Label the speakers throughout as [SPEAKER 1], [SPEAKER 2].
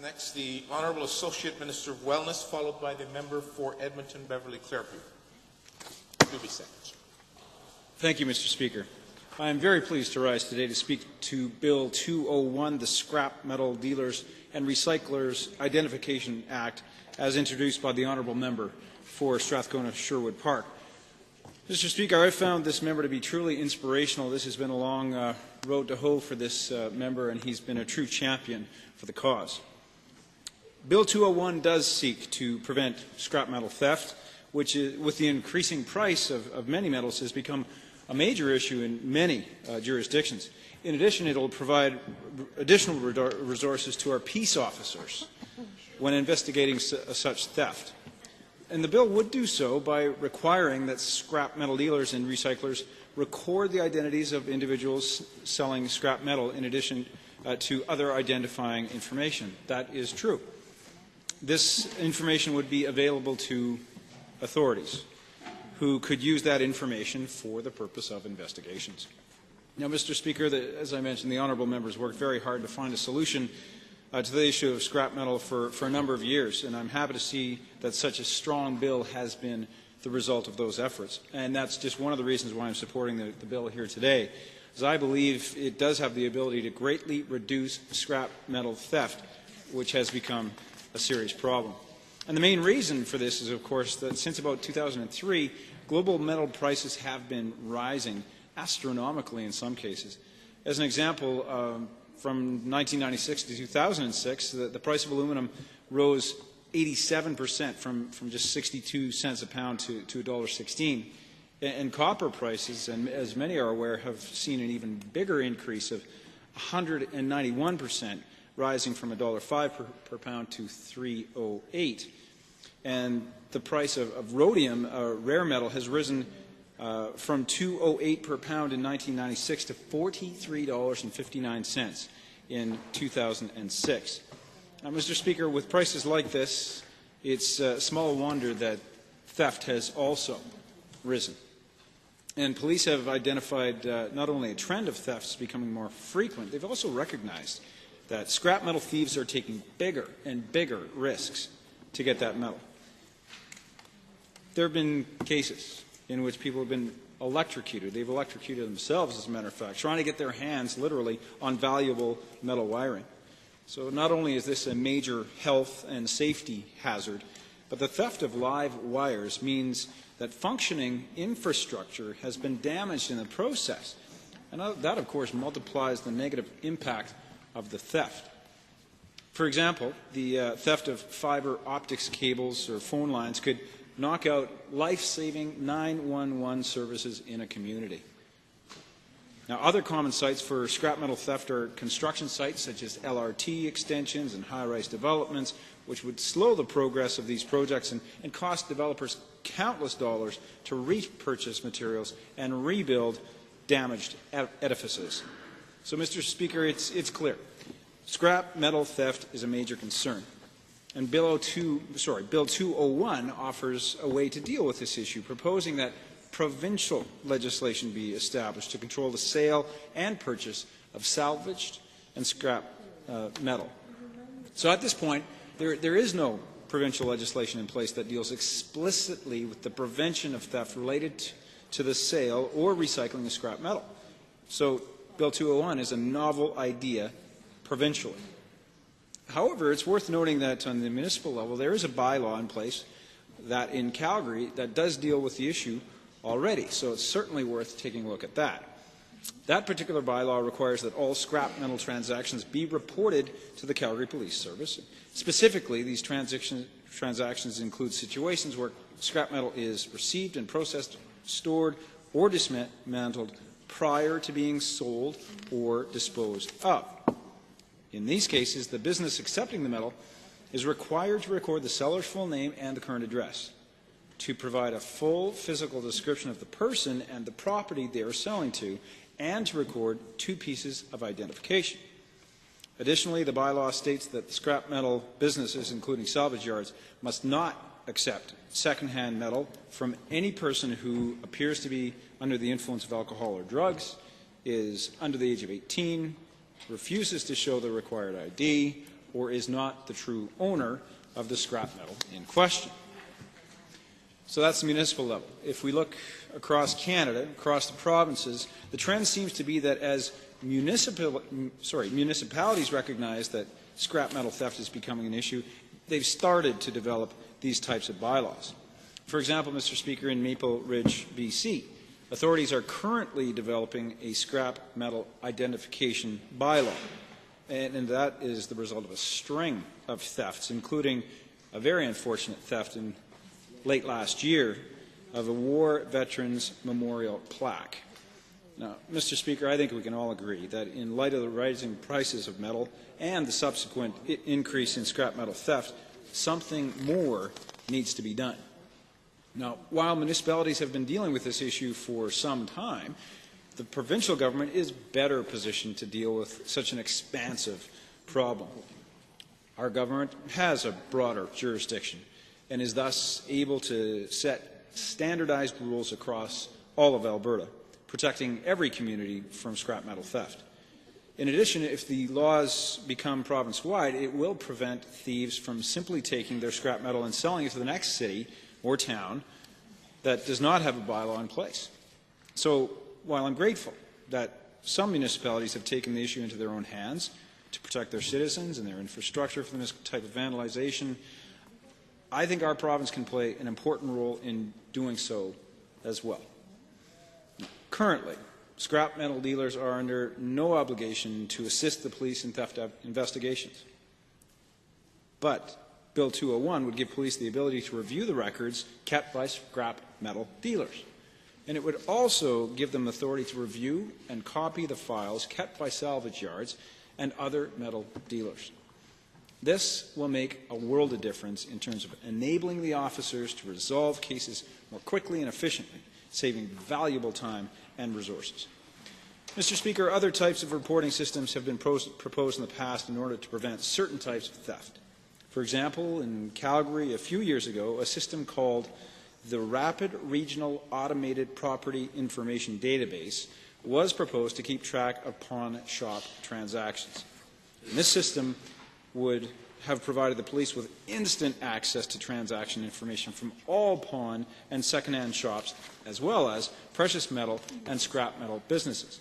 [SPEAKER 1] Next, the Honourable Associate Minister of Wellness, followed by the member for Edmonton Beverly Clairview.
[SPEAKER 2] Thank you, Mr. Speaker. I am very pleased to rise today to speak to Bill 201, the Scrap Metal Dealers and Recyclers Identification Act, as introduced by the Honourable Member for Strathcona-Sherwood Park. Mr. Speaker, I found this member to be truly inspirational. This has been a long road to hoe for this member, and he's been a true champion for the cause. Bill 201 does seek to prevent scrap metal theft, which is, with the increasing price of many metals, has become a major issue in many jurisdictions. In addition, it will provide additional resources to our peace officers when investigating such theft. And the bill would do so by requiring that scrap metal dealers and recyclers record the identities of individuals selling scrap metal in addition to other identifying information. That is true. This information would be available to authorities who could use that information for the purpose of investigations. Now, Mr. Speaker, as I mentioned, the honourable members worked very hard to find a solution to the issue of scrap metal for a number of years, and I'm happy to see that such a strong bill has been the result of those efforts. And that's just one of the reasons why I'm supporting the bill here today, as I believe it does have the ability to greatly reduce scrap metal theft, which has become a serious problem. And the main reason for this is, of course, that since about 2003, global metal prices have been rising astronomically in some cases. As an example, from 1996 to 2006, the price of aluminum rose 87%, from just 62 cents a pound to $1.16. And copper prices, and as many are aware, have seen an even bigger increase of 191%, rising from $1.05 per pound to $3.08. And the price of rhodium, a rare metal, has risen from $2.08 per pound in 1996 to $43.59 in 2006. Now, Mr. Speaker, with prices like this, it's small wonder that theft has also risen. And police have identified not only a trend of thefts becoming more frequent, they've also recognized that scrap metal thieves are taking bigger and bigger risks to get that metal. There have been cases in which people have been electrocuted. They've electrocuted themselves, as a matter of fact, trying to get their hands, literally, on valuable metal wiring. So not only is this a major health and safety hazard, but the theft of live wires means that functioning infrastructure has been damaged in the process. And that, of course, multiplies the negative impact of the theft. For example, the theft of fiber optics cables or phone lines could knock out life-saving 911 services in a community. Now, other common sites for scrap metal theft are construction sites such as LRT extensions and high-rise developments, which would slow the progress of these projects and cost developers countless dollars to repurchase materials and rebuild damaged edifices. So, Mr. Speaker, it's clear. Scrap metal theft is a major concern. And Bill 201 offers a way to deal with this issue, proposing that provincial legislation be established to control the sale and purchase of salvaged and scrap metal. So at this point, there is no provincial legislation in place that deals explicitly with the prevention of theft related to the sale or recycling of scrap metal. So Bill 201 is a novel idea provincially. However, it's worth noting that on the municipal level, there is a bylaw in place that in Calgary that does deal with the issue already, so it's certainly worth taking a look at that. That particular bylaw requires that all scrap metal transactions be reported to the Calgary Police Service. Specifically, these transactions include situations where scrap metal is received and processed, stored, or dismantled prior to being sold or disposed of. In these cases, the business accepting the metal is required to record the seller's full name and the current address, to provide a full physical description of the person and the property they are selling to, and to record 2 pieces of identification. Additionally, the bylaw states that scrap metal businesses, including salvage yards, must not accept second-hand metal from any person who appears to be under the influence of alcohol or drugs, is under the age of 18, refuses to show the required ID, or is not the true owner of the scrap metal in question. So that's the municipal level. If we look across Canada, across the provinces, the trend seems to be that as municipalities recognize that scrap metal theft is becoming an issue, they've started to develop these types of bylaws. For example, Mr. Speaker, in Maple Ridge, BC, authorities are currently developing a scrap metal identification bylaw, and that is the result of a string of thefts, including a very unfortunate theft in late last year of a War Veterans Memorial plaque. Now, Mr. Speaker, I think we can all agree that in light of the rising prices of metal and the subsequent increase in scrap metal theft, something more needs to be done. Now, while municipalities have been dealing with this issue for some time, the provincial government is better positioned to deal with such an expansive problem. Our government has a broader jurisdiction and is thus able to set standardized rules across all of Alberta, protecting every community from scrap metal theft. In addition, if the laws become province-wide, it will prevent thieves from simply taking their scrap metal and selling it to the next city or town that does not have a bylaw in place. So, while I'm grateful that some municipalities have taken the issue into their own hands to protect their citizens and their infrastructure from this type of vandalization, I think our province can play an important role in doing so as well. Currently, scrap metal dealers are under no obligation to assist the police in theft investigations. But Bill 201 would give police the ability to review the records kept by scrap metal dealers. And it would also give them authority to review and copy the files kept by salvage yards and other metal dealers. This will make a world of difference in terms of enabling the officers to resolve cases more quickly and efficiently, saving valuable time and resources. Mr. Speaker, other types of reporting systems have been proposed in the past in order to prevent certain types of theft. For example, in Calgary a few years ago, a system called the Rapid Regional Automated Property Information Database was proposed to keep track of pawn shop transactions. And this system would have provided the police with instant access to transaction information from all pawn and second-hand shops, as well as precious metal and scrap metal businesses.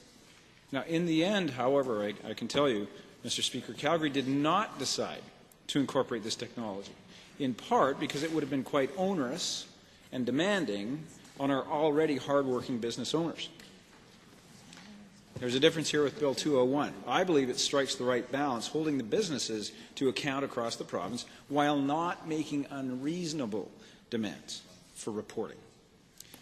[SPEAKER 2] Now, in the end, however, I can tell you, Mr. Speaker, Calgary did not decide to incorporate this technology, in part because it would have been quite onerous and demanding on our already hard-working business owners. There's a difference here with Bill 201. I believe it strikes the right balance, holding the businesses to account across the province while not making unreasonable demands for reporting.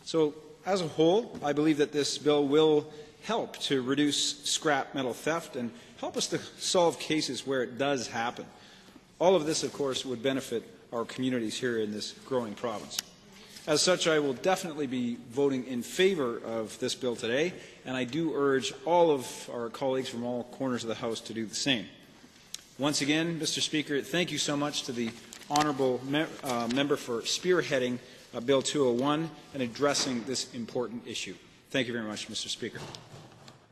[SPEAKER 2] So, as a whole, I believe that this bill will help to reduce scrap metal theft and help us to solve cases where it does happen. All of this, of course, would benefit our communities here in this growing province. As such, I will definitely be voting in favour of this bill today, and I do urge all of our colleagues from all corners of the House to do the same. Once again, Mr. Speaker, thank you so much to the honourable member for spearheading Bill 201 and addressing this important issue. Thank you very much, Mr. Speaker.